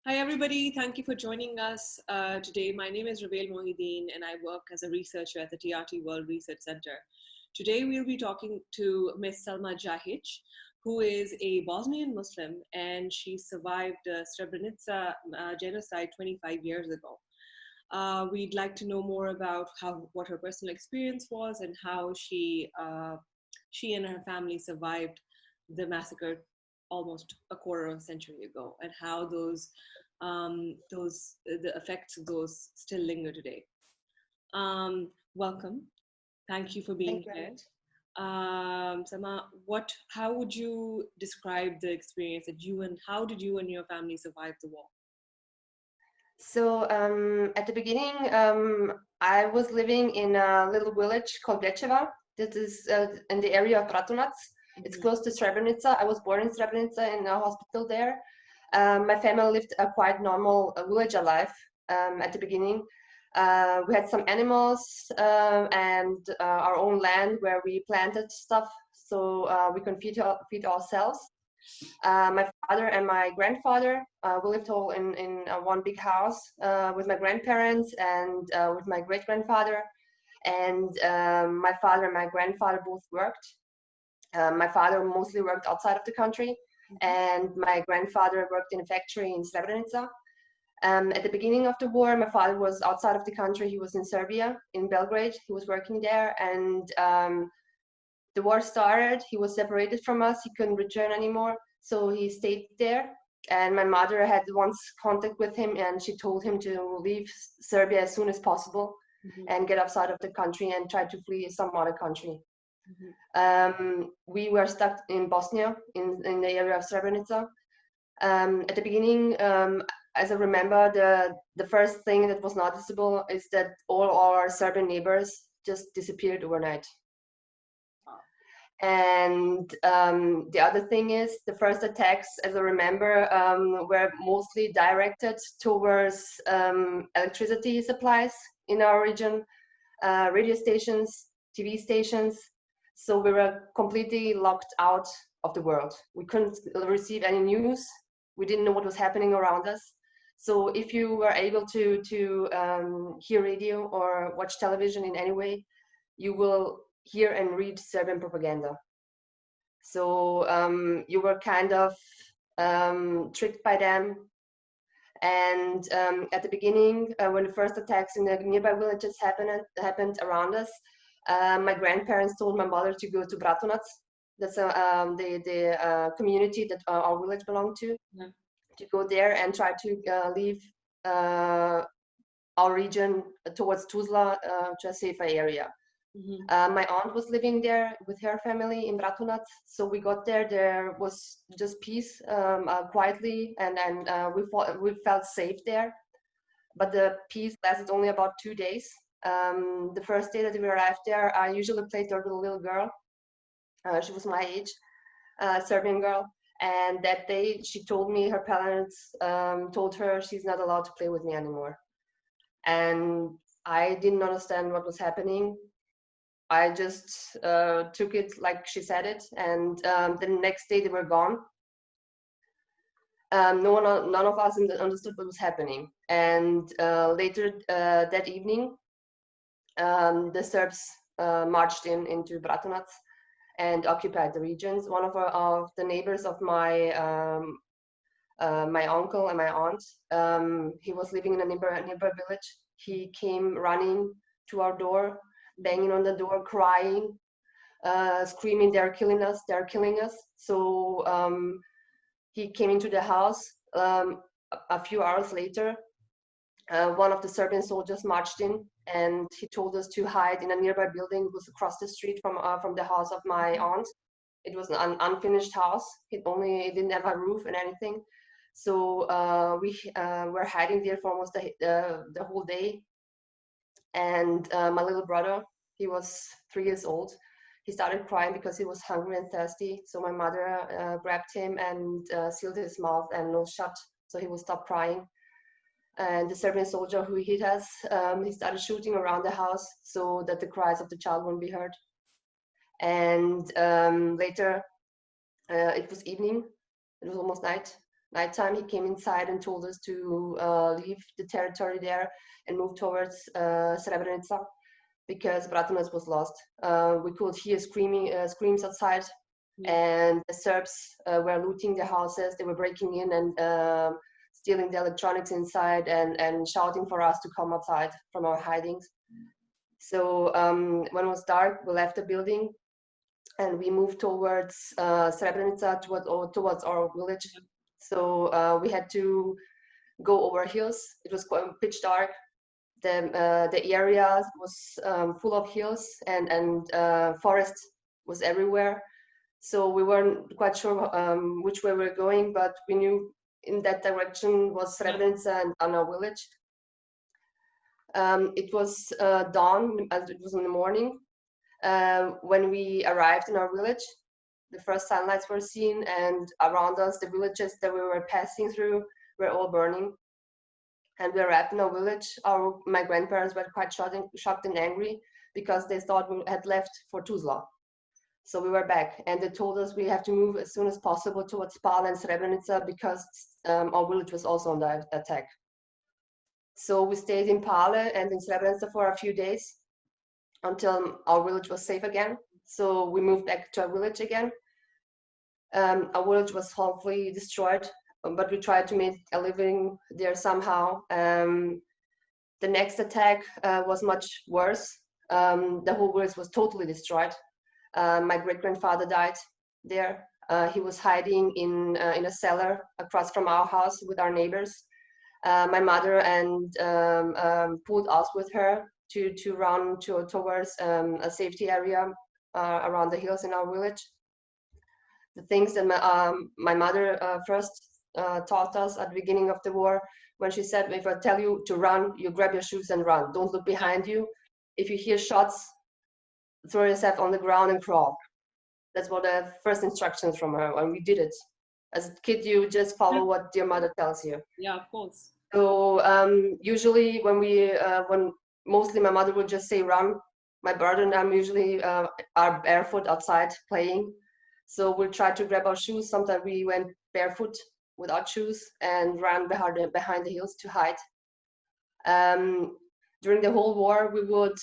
Hi, everybody. Thank you for joining us today. My name is Ravale Mohydin, and I work as a researcher at the TRT World Research Centre. Today, we'll be talking to Ms. Selma Jahic, who is a Bosnian Muslim, and she survived the Srebrenica genocide 25 years ago. We'd like to know more about what her personal experience was and how she and her family survived the massacre almost a quarter of a century ago, and how the effects of those still linger today. Welcome. Thank you for being Thank you very here. much. Sama, how would you describe the experience that how did you and your family survive the war? So at the beginning, I was living in a little village called Bečeva. This is in the area of Bratunac. It's close to Srebrenica. I was born in Srebrenica in a hospital there. My family lived a quite normal village life at the beginning. We had some animals and our own land where we planted stuff, so we can feed ourselves. My father and my grandfather, we lived all in one big house with my grandparents and with my great grandfather. And my father and my grandfather both worked. My father mostly worked outside of the country, and my grandfather worked in a factory in Srebrenica. At the beginning of the war, my father was outside of the country. He was in Serbia, in Belgrade. He was working there, and the war started. He was separated from us. He couldn't return anymore, so he stayed there. And my mother had once contact with him, and she told him to leave Serbia as soon as possible and get outside of the country and try to flee some other country. We were stuck in Bosnia, in the area of Srebrenica. At the beginning, as I remember, the first thing that was noticeable is that all our Serbian neighbors just disappeared overnight. And the other thing is the first attacks, as I remember, were mostly directed towards electricity supplies in our region, radio stations, TV stations. So we were completely locked out of the world. We couldn't receive any news. We didn't know what was happening around us. So if you were able to hear radio or watch television in any way, you will hear and read Serbian propaganda. So you were kind of tricked by them. And at the beginning, when the first attacks in the nearby villages happened around us, my grandparents told my mother to go to Bratunac. That's the community that our village belonged to. To go there and try to leave our region towards Tuzla to a safer area. My aunt was living there with her family in Bratunac, so we got there. There was just peace, quietly, and we felt safe there. But the peace lasted only about 2 days. The first day that we arrived there, I usually played with a little girl. She was my age, Serbian girl. And that day, she told me her parents told her she's not allowed to play with me anymore. And I didn't understand what was happening. I just took it like she said it, and the next day they were gone. None of us understood what was happening. And later that evening, the Serbs marched into Bratunac and occupied the regions. One of the neighbors of my my uncle and my aunt, he was living in a nearby village. He came running to our door, banging on the door, crying, screaming, "They're killing us! They're killing us!" So he came into the house. A few hours later, one of the Serbian soldiers marched in, and he told us to hide in a nearby building. It was across the street from the house of my aunt. It was an unfinished house. It didn't have a roof and anything. So we were hiding there for almost the whole day. And my little brother, he was 3 years old. He started crying because he was hungry and thirsty. So my mother grabbed him and sealed his mouth and nose shut, so he would stop crying. And the Serbian soldier who hit us, he started shooting around the house so that the cries of the child wouldn't be heard. And later, it was evening. It was almost night. nighttime, he came inside and told us to leave the territory there and move towards Srebrenica, because Bratunac was lost. We could hear screams outside, and the Serbs were looting the houses. They were breaking in and stealing the electronics inside and shouting for us to come outside from our hidings. So when it was dark, we left the building and we moved towards Srebrenica, towards our village. So we had to go over hills. It was quite pitch dark. The area was full of hills and forest was everywhere. So we weren't quite sure which way we were going, but we knew in that direction was Srebrenica and our village. It was dawn, as it was in the morning. When we arrived in our village, the first sunlights were seen, and around us, the villages that we were passing through were all burning. And we arrived in our village. My grandparents were quite shocked and angry because they thought we had left for Tuzla. So we were back, and they told us we have to move as soon as possible towards Pale and Srebrenica because our village was also under attack. So we stayed in Pale and in Srebrenica for a few days until our village was safe again. So we moved back to our village again. Our village was halfway destroyed, but we tried to make a living there somehow. The next attack was much worse. The whole village was totally destroyed. My great-grandfather died there. He was hiding in a cellar across from our house with our neighbors. My mother and pulled us with her to run towards a safety area around the hills in our village. The things that my mother first taught us at the beginning of the war, when she said, if I tell you to run, you grab your shoes and run. Don't look behind you. If you hear shots, throw yourself on the ground and crawl. That's what the first instructions from her, and we did it. As a kid, you just follow what your mother tells you. Yeah, of course. So usually when mostly my mother would just say run, my brother and I usually are barefoot outside playing. So we'll try to grab our shoes. Sometimes we went barefoot without shoes and ran behind the hills to hide. During the whole war, we would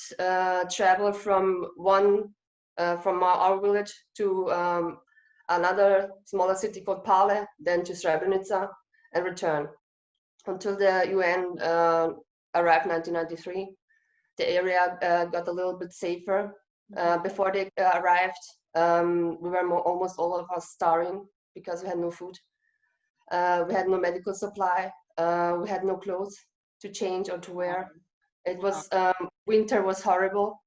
travel from our village to another smaller city called Pale, then to Srebrenica, and return until the UN arrived in 1993. The area got a little bit safer. Before they arrived, we were almost all of us starving because we had no food. We had no medical supply. We had no clothes to change or to wear. It was winter was horrible.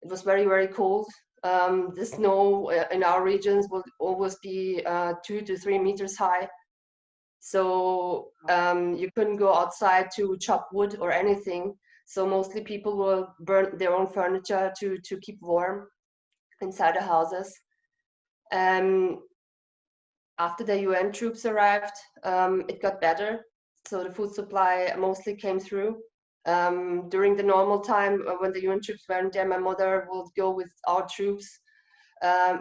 It was very, very cold. The snow in our regions will always be 2 to 3 meters high. So you couldn't go outside to chop wood or anything. So mostly people will burn their own furniture to keep warm inside the houses. After the UN troops arrived, it got better. So the food supply mostly came through. During the normal time, when the UN troops weren't there, my mother would go with our troops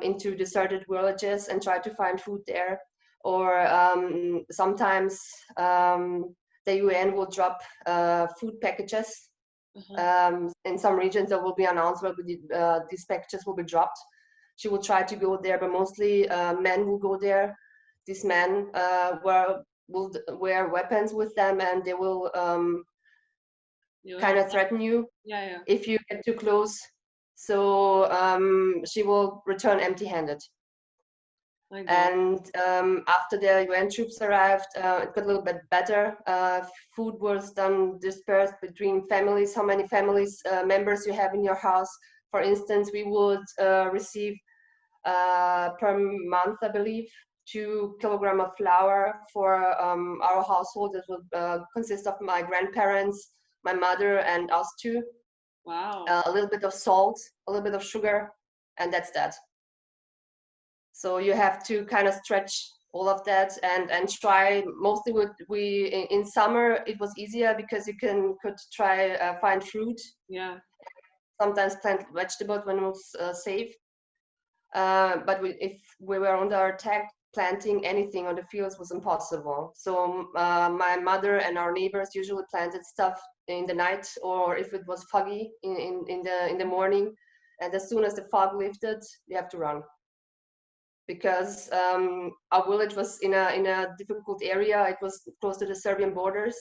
into deserted villages and try to find food there. Or sometimes the UN will drop food packages. In some regions, there will be announced where these packages will be dropped. She will try to go there, but mostly men will go there. These men will wear weapons with them, and they will kind of threaten you if you get too close. So she will return empty-handed. And after the UN troops arrived, it got a little bit better. Food was then dispersed between families, how many families members you have in your house. For instance, we would receive per month, I believe, 2 kilograms of flour for our household. That would consist of my grandparents, my mother, and us two. Wow. A little bit of salt, a little bit of sugar, and that's that. So you have to kind of stretch all of that and try. Mostly in summer it was easier because you could try find fruit. Yeah. Sometimes plant vegetables when it was safe. But if we were under attack, planting anything on the fields was impossible. So my mother and our neighbors usually planted stuff in the night, or if it was foggy in the morning. And as soon as the fog lifted, we have to run, because our village was in a difficult area. It was close to the Serbian borders,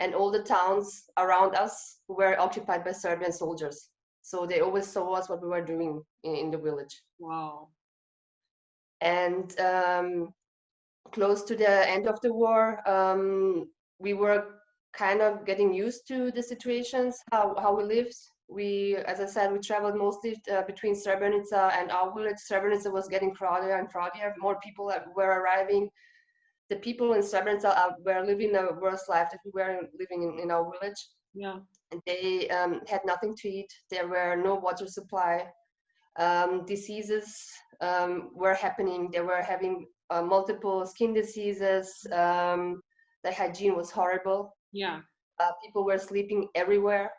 and all the towns around us were occupied by Serbian soldiers. So they always saw us what we were doing in the village. Wow. And close to the end of the war, we were kind of getting used to the situations, how we lived. We, as I said, we traveled mostly between Srebrenica and our village. Srebrenica was getting crowded and crowded. More people were arriving. The people in Srebrenica were living a worse life that we were living in our village. Yeah. And they had nothing to eat. There were no water supply. Diseases were happening. They were having multiple skin diseases. The hygiene was horrible. Yeah. People were sleeping everywhere.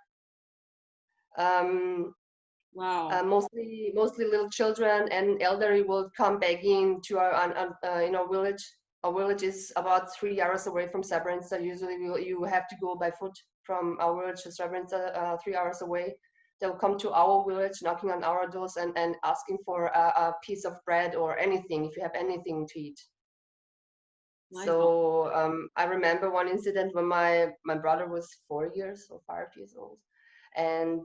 Wow. Mostly little children and elderly will come begging to our village. Our village is about 3 hours away from Srebrenica. Usually you have to go by foot from our village to Srebrenica, 3 hours away. They'll come to our village, knocking on our doors and asking for a piece of bread or anything, if you have anything to eat. So I remember one incident when my brother was 4 years or 5 years old, and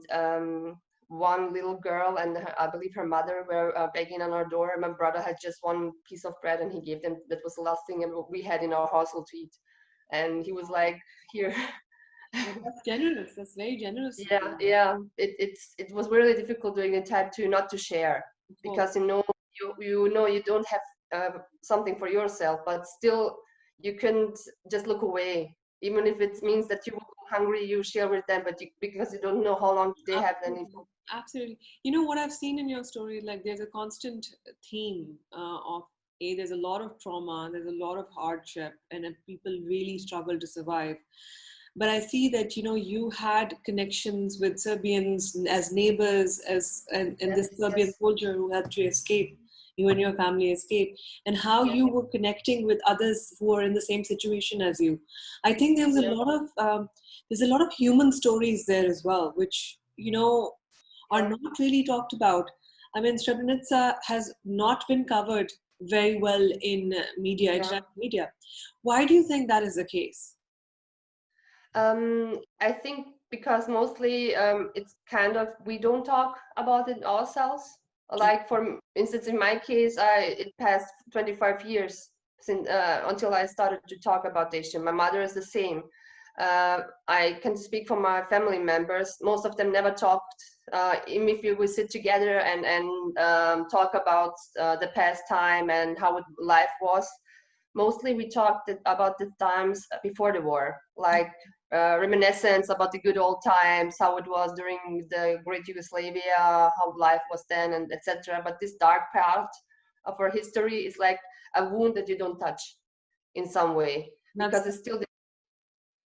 one little girl and I believe her mother were begging on our door. My brother had just one piece of bread and he gave them. That was the last thing we had in our household to eat, and he was like, "Here." That's generous. That's very generous. Yeah. It was really difficult during the time not to share, because you don't have something for yourself, but still you couldn't just look away, even if it means that you will go hungry. You share with them, but because you don't know how long they have any food. Absolutely. You know what I've seen in your story, like there's a constant theme of there's a lot of trauma, there's a lot of hardship, and people really struggle to survive. But I see that, you had connections with Serbians as neighbors, and this Serbian soldier who had to escape, you and your family escape, and how you were connecting with others who are in the same situation as you. I think there's a lot of human stories there as well, which, are not really talked about. I mean, Srebrenica has not been covered very well in media, international media. Why do you think that is the case? I think because mostly it's kind of, we don't talk about it ourselves. Like for instance, in my case, it passed 25 years since until I started to talk about this issue. My mother is the same. I can speak for my family members. Most of them never talked. Even if we sit together and talk about the past time and how life was, mostly we talked about the times before the war, like reminiscence about the good old times, how it was during the Great Yugoslavia, how life was then, and etc. But this dark part of our history is like a wound that you don't touch in some way, because it's still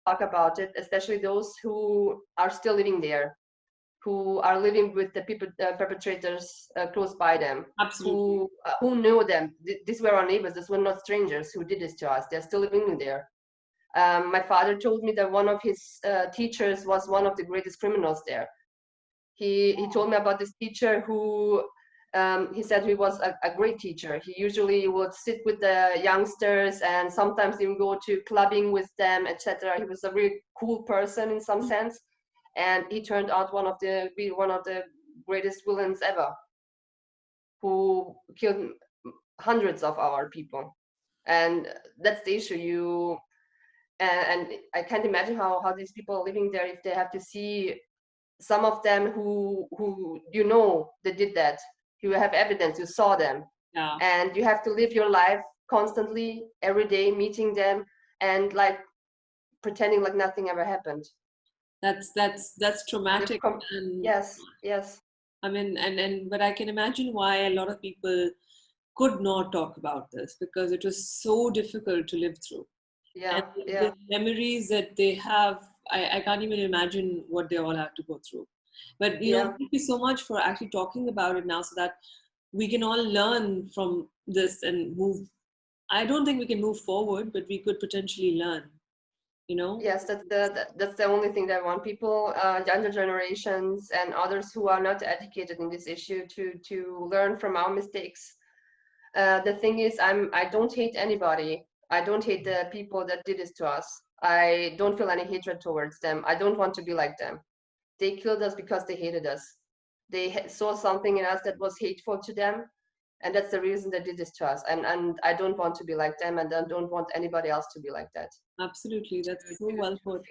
talk about it, especially those who are still living there, who are living with the people, perpetrators close by them. Absolutely. Who knew them. These were our neighbors. These were not strangers who did this to us. They're still living there. My father told me that one of his teachers was one of the greatest criminals there. He told me about this teacher who, he said he was a great teacher. He usually would sit with the youngsters and sometimes even go to clubbing with them, etc. He was a really cool person in some sense, and he turned out be one of the greatest villains ever, who killed hundreds of our people. And that's the issue. And I can't imagine how these people are living there if they have to see some of them who they did that. You have evidence, you saw them, and you have to live your life constantly every day, meeting them and like pretending like nothing ever happened. That's traumatic. And yes. I mean, but I can imagine why a lot of people could not talk about this, because it was so difficult to live through. The memories that they have, I can't even imagine what they all have to go through. But thank you so much for actually talking about it now, so that we can all learn from this and move. I don't think we can move forward, but we could potentially learn, you know? Yes, that's the only thing that I want people, younger generations and others who are not educated in this issue to learn from our mistakes. The thing is, I don't hate anybody. I don't hate the people that did this to us. I don't feel any hatred towards them. I don't want to be like them. They killed us because they hated us. They saw something in us that was hateful to them, and that's the reason they did this to us. And I don't want to be like them, and I don't want anybody else to be like that. Absolutely. That's so well put.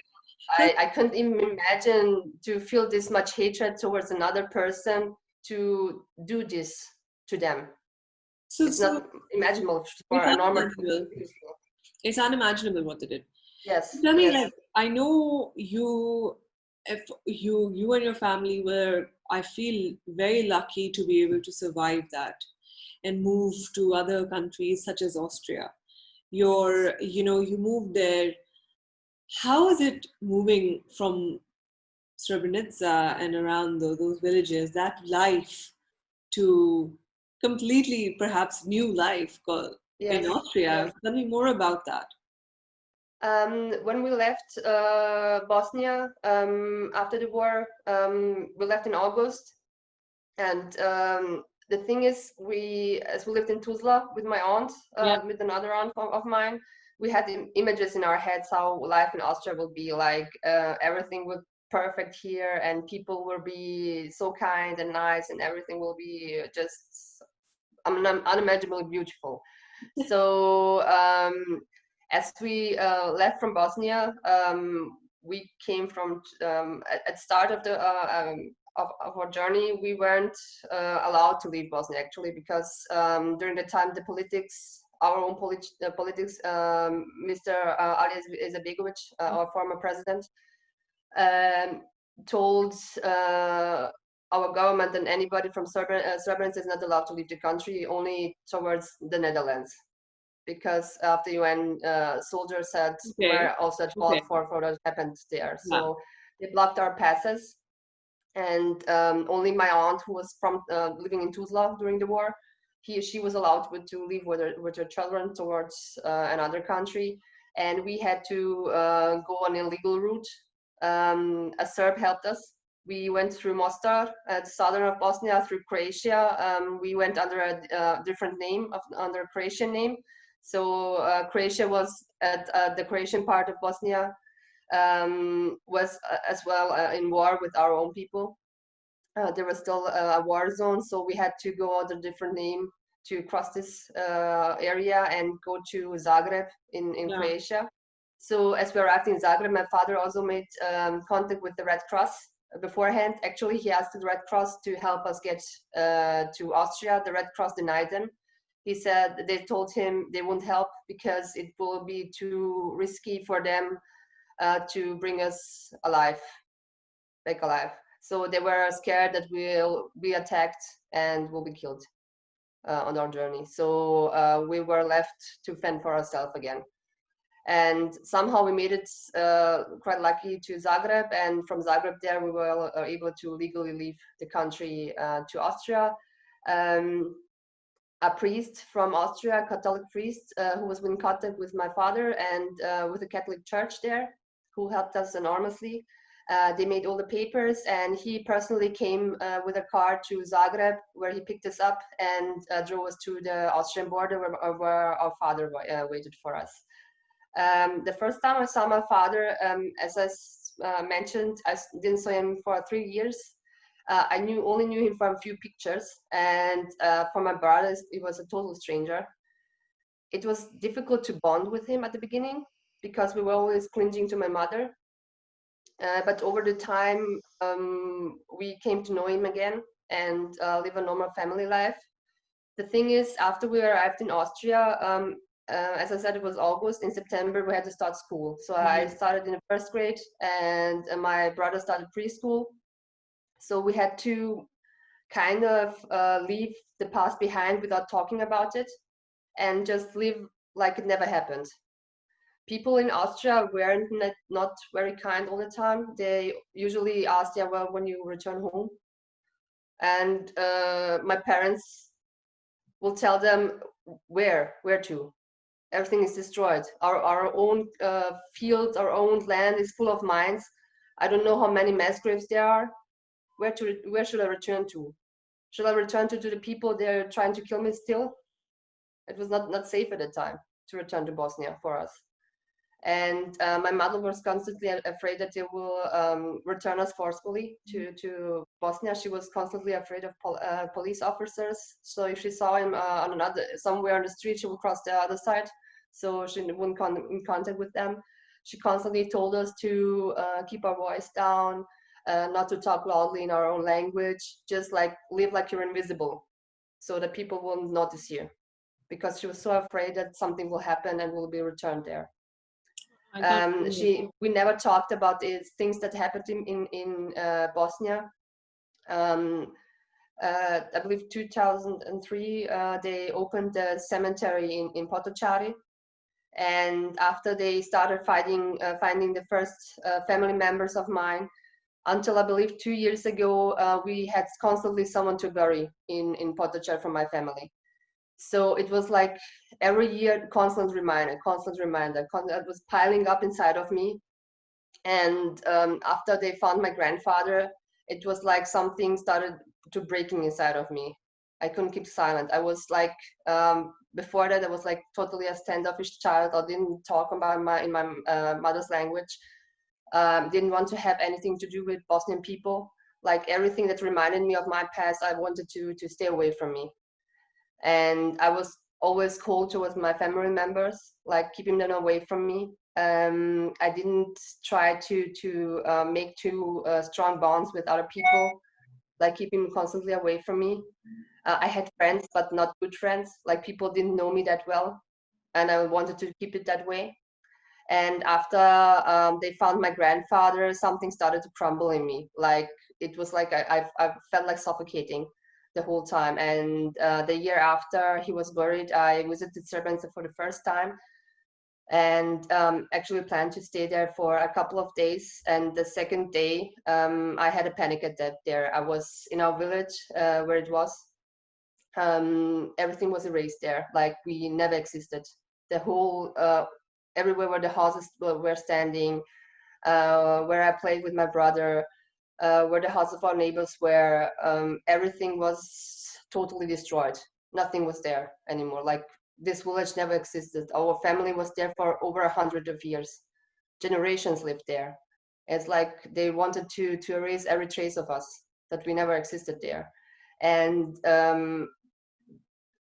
I couldn't even imagine to feel this much hatred towards another person to do this to them. So, It's not imaginable for it's a normal unimaginable. person. It's unimaginable what they did. Yes, Tell me, yes. like, I know you, if you and your family were, I feel very lucky to be able to survive that and move to other countries such as Austria. You moved there. How is it moving from Srebrenica and around those villages, that life, to completely perhaps new life called in Yes, yes. Austria? Tell me more about that. When we left Bosnia after the war, we left in August, and the thing is, as we lived in Tuzla with my aunt, Yeah, with another aunt of mine, we had images in our heads how life in Austria would be like. Everything would perfect here, and people will be so kind and nice, and everything will be just unimaginably beautiful. So as we left from Bosnia, we came from at start of the of our journey. We weren't allowed to leave Bosnia actually because during the time the politics. Our own politics, Mr. Ali Izetbegovic, our former president, um, told our government and anybody from Srebrenica is not allowed to leave the country, only towards the Netherlands, because of the UN soldiers okay, were also at okay, fault for what happened there. yeah, So they blocked our passes, and only my aunt, who was from living in Tuzla during the war, she was allowed to leave with her children towards another country, and we had to go on a legal route. A Serb helped us. We went through Mostar, at southern of Bosnia, through Croatia. We went under a different name, under a Croatian name. So Croatia was at the Croatian part of Bosnia, was as well in war with our own people. There was still a war zone, so we had to go under a different name to cross this area and go to Zagreb in yeah, Croatia. So as we arrived in Zagreb, my father also made contact with the Red Cross beforehand. Actually, he asked the Red Cross to help us get to Austria. The Red Cross denied them. He said they told him they won't help because it will be too risky for them to bring us back alive. So they were scared that we'll be attacked and we'll be killed on our journey. So we were left to fend for ourselves again. And somehow we made it quite lucky to Zagreb, and from Zagreb there we were able to legally leave the country to Austria. A priest from Austria, a Catholic priest, who was in contact with my father and with the Catholic Church there, who helped us enormously. They made all the papers, and he personally came with a car to Zagreb, where he picked us up and drove us to the Austrian border, where our father waited for us. The first time I saw my father, as I mentioned, I didn't see him for 3 years. I only knew him from a few pictures, and for my brothers, he was a total stranger. It was difficult to bond with him at the beginning because we were always clinging to my mother. But over the time, we came to know him again and live a normal family life. The thing is, after we arrived in Austria, as I said, it was August. In September, we had to start school. So I started in the first grade, and my brother started preschool. So we had to kind of leave the past behind without talking about it and just live like it never happened. People in Austria weren't not very kind all the time. They usually asked, yeah, well, when you return home. And my parents will tell them where to. everything is destroyed. Our own fields, our own land is full of mines. I don't know how many mass graves there are. Where should I return to? Should I return to the people they're trying to kill me still? It was not safe at the time to return to Bosnia for us. And my mother was constantly afraid that they will return us forcefully to Bosnia. She was constantly afraid of police officers. So if she saw him somewhere on the street, she would cross the other side. So she wouldn't come in contact with them. She constantly told us to keep our voice down, not to talk loudly in our own language, just like live like you're invisible, so that people won't notice you, because she was so afraid that something will happen and we'll be returned there. We never talked about things that happened in Bosnia. I believe 2003 they opened the cemetery in Potocari, and after they started finding the first family members of mine, until I believe 2 years ago, we had constantly someone to bury in Potocari from my family. So it was like every year, constant reminder. It was piling up inside of me. And after they found my grandfather, it was like something started to breaking inside of me. I couldn't keep silent. I was like, before that, I was like totally a standoffish child. I didn't talk about in my mother's language. Didn't want to have anything to do with Bosnian people. Like everything that reminded me of my past, I wanted to stay away from me. And I was always cold towards my family members, like keeping them away from me. I didn't try to make too strong bonds with other people, like keeping them constantly away from me. I had friends, but not good friends. Like people didn't know me that well, and I wanted to keep it that way. And after they found my grandfather, something started to crumble in me. Like it was like I felt like suffocating the whole time. And the year after he was buried, I visited Srebrenica for the first time, and actually planned to stay there for a couple of days. And the second day, I had a panic attack there. I was in our village where it was. Everything was erased there, like we never existed. The whole everywhere where the houses were standing, where I played with my brother, where the houses of our neighbors were, everything was totally destroyed. Nothing was there anymore. Like this village never existed. Our family was there for over 100 of years. Generations lived there. It's like they wanted to erase every trace of us, that we never existed there. And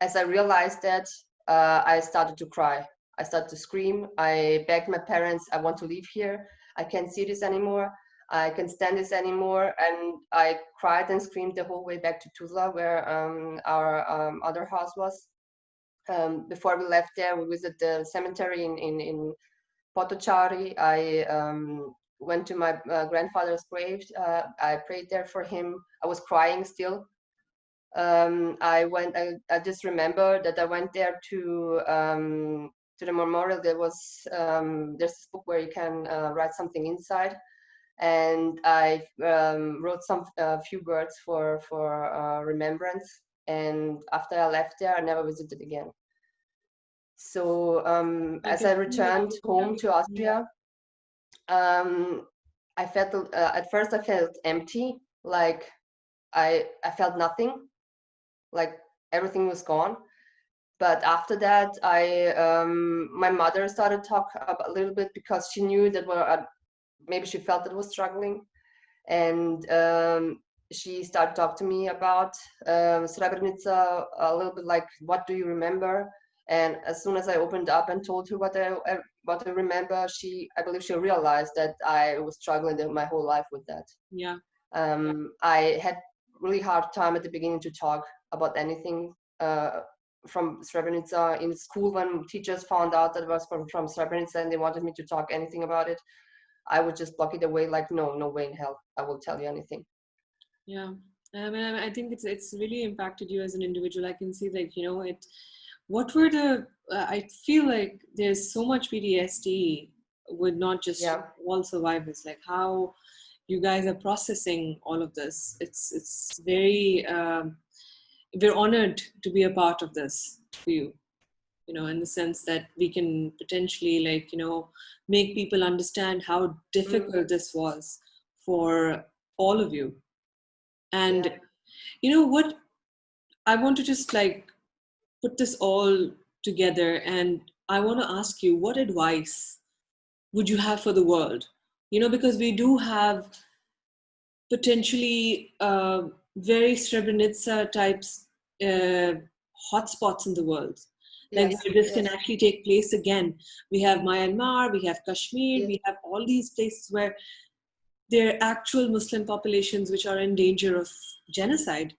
as I realized that, I started to cry. I started to scream. I begged my parents, I want to leave here. I can't see this anymore. I can't stand this anymore. And I cried and screamed the whole way back to Tuzla, where our other house was. Before we left there, we visited the cemetery in Potocari. I went to my grandfather's grave. I prayed there for him. I was crying still. I just remember that I went there to the memorial. There's this book where you can write something inside, and I wrote a few words for remembrance. And after I left there, I never visited again. So as I returned home to Austria, I felt at first I felt empty, like I felt nothing, like everything was gone. But after that, my mother started to talk a little bit, because she knew that maybe she felt that I was struggling, and she started to talk to me about Srebrenica a little bit, like, what do you remember? And as soon as I opened up and told her what I remember, I believe she realized that I was struggling my whole life with that. Yeah. I had really hard time at the beginning to talk about anything from Srebrenica in school. When teachers found out that I was from Srebrenica and they wanted me to talk anything about it, I would just block it away, like, no way in hell, I will tell you anything. Yeah, I mean, I think it's really impacted you as an individual. I can see, like, what were I feel like there's so much PTSD with not just all survivors, like how you guys are processing all of this. It's very, we're honored to be a part of this for you. in the sense that we can potentially make people understand how difficult this was for all of you. And what I want to just put this all together, and I want to ask you, what advice would you have for the world? Because we do have potentially very Srebrenica types hotspots in the world. Where this can actually take place again. We have Myanmar, we have Kashmir, we have all these places where there are actual Muslim populations which are in danger of genocide.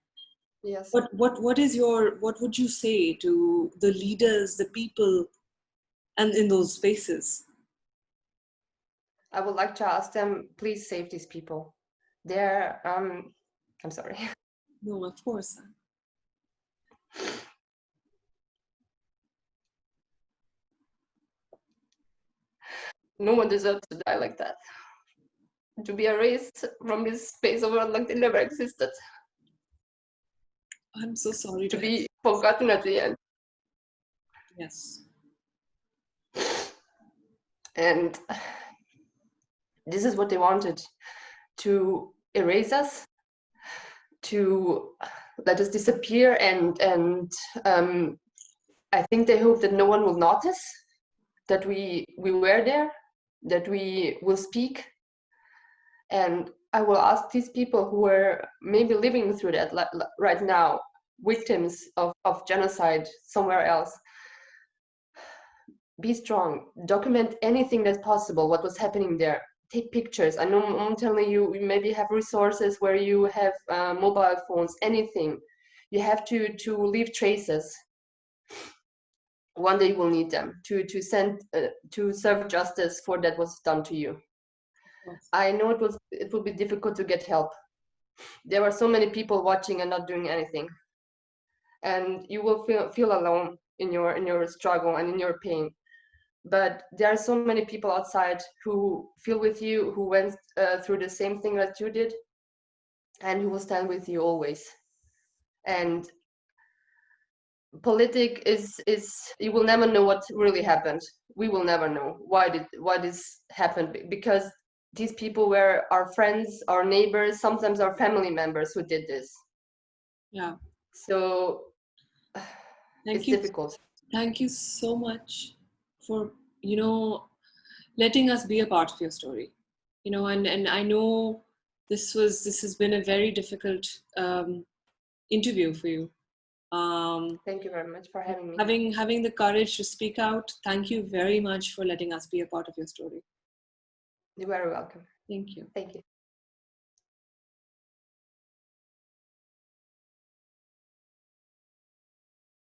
Yes. What would you say to the leaders, the people, and in those spaces? I would like to ask them, please save these people. They're I'm sorry. No, of course. No one deserves to die like that. To be erased from this space of world like they never existed. I'm so sorry to be forgotten at the end. Yes. And this is what they wanted, to erase us, to let us disappear, and I think they hope that no one will notice that we were there, that we will speak. And I will ask these people who are maybe living through that right now, victims of genocide somewhere else, be strong, document anything that's possible, what was happening there. Take pictures. I know I'm telling you, you maybe have resources where you have mobile phones, anything. You have to leave traces. One day you will need them to send to serve justice for that was done to you. I know it will be difficult to get help. There are so many people watching and not doing anything, and you will feel alone in your struggle and in your pain. But there are so many people outside who feel with you, who went through the same thing that you did, and who will stand with you always. And politics is you will never know what really happened. We will never know why this happened, because these people were our friends, our neighbors, sometimes our family members who did this. Yeah. So it's difficult. Thank you so much for letting us be a part of your story. And I know this has been a very difficult interview for you. Thank you very much for having me. Having the courage to speak out. Thank you very much for letting us be a part of your story. You're very welcome. Thank you. Thank you.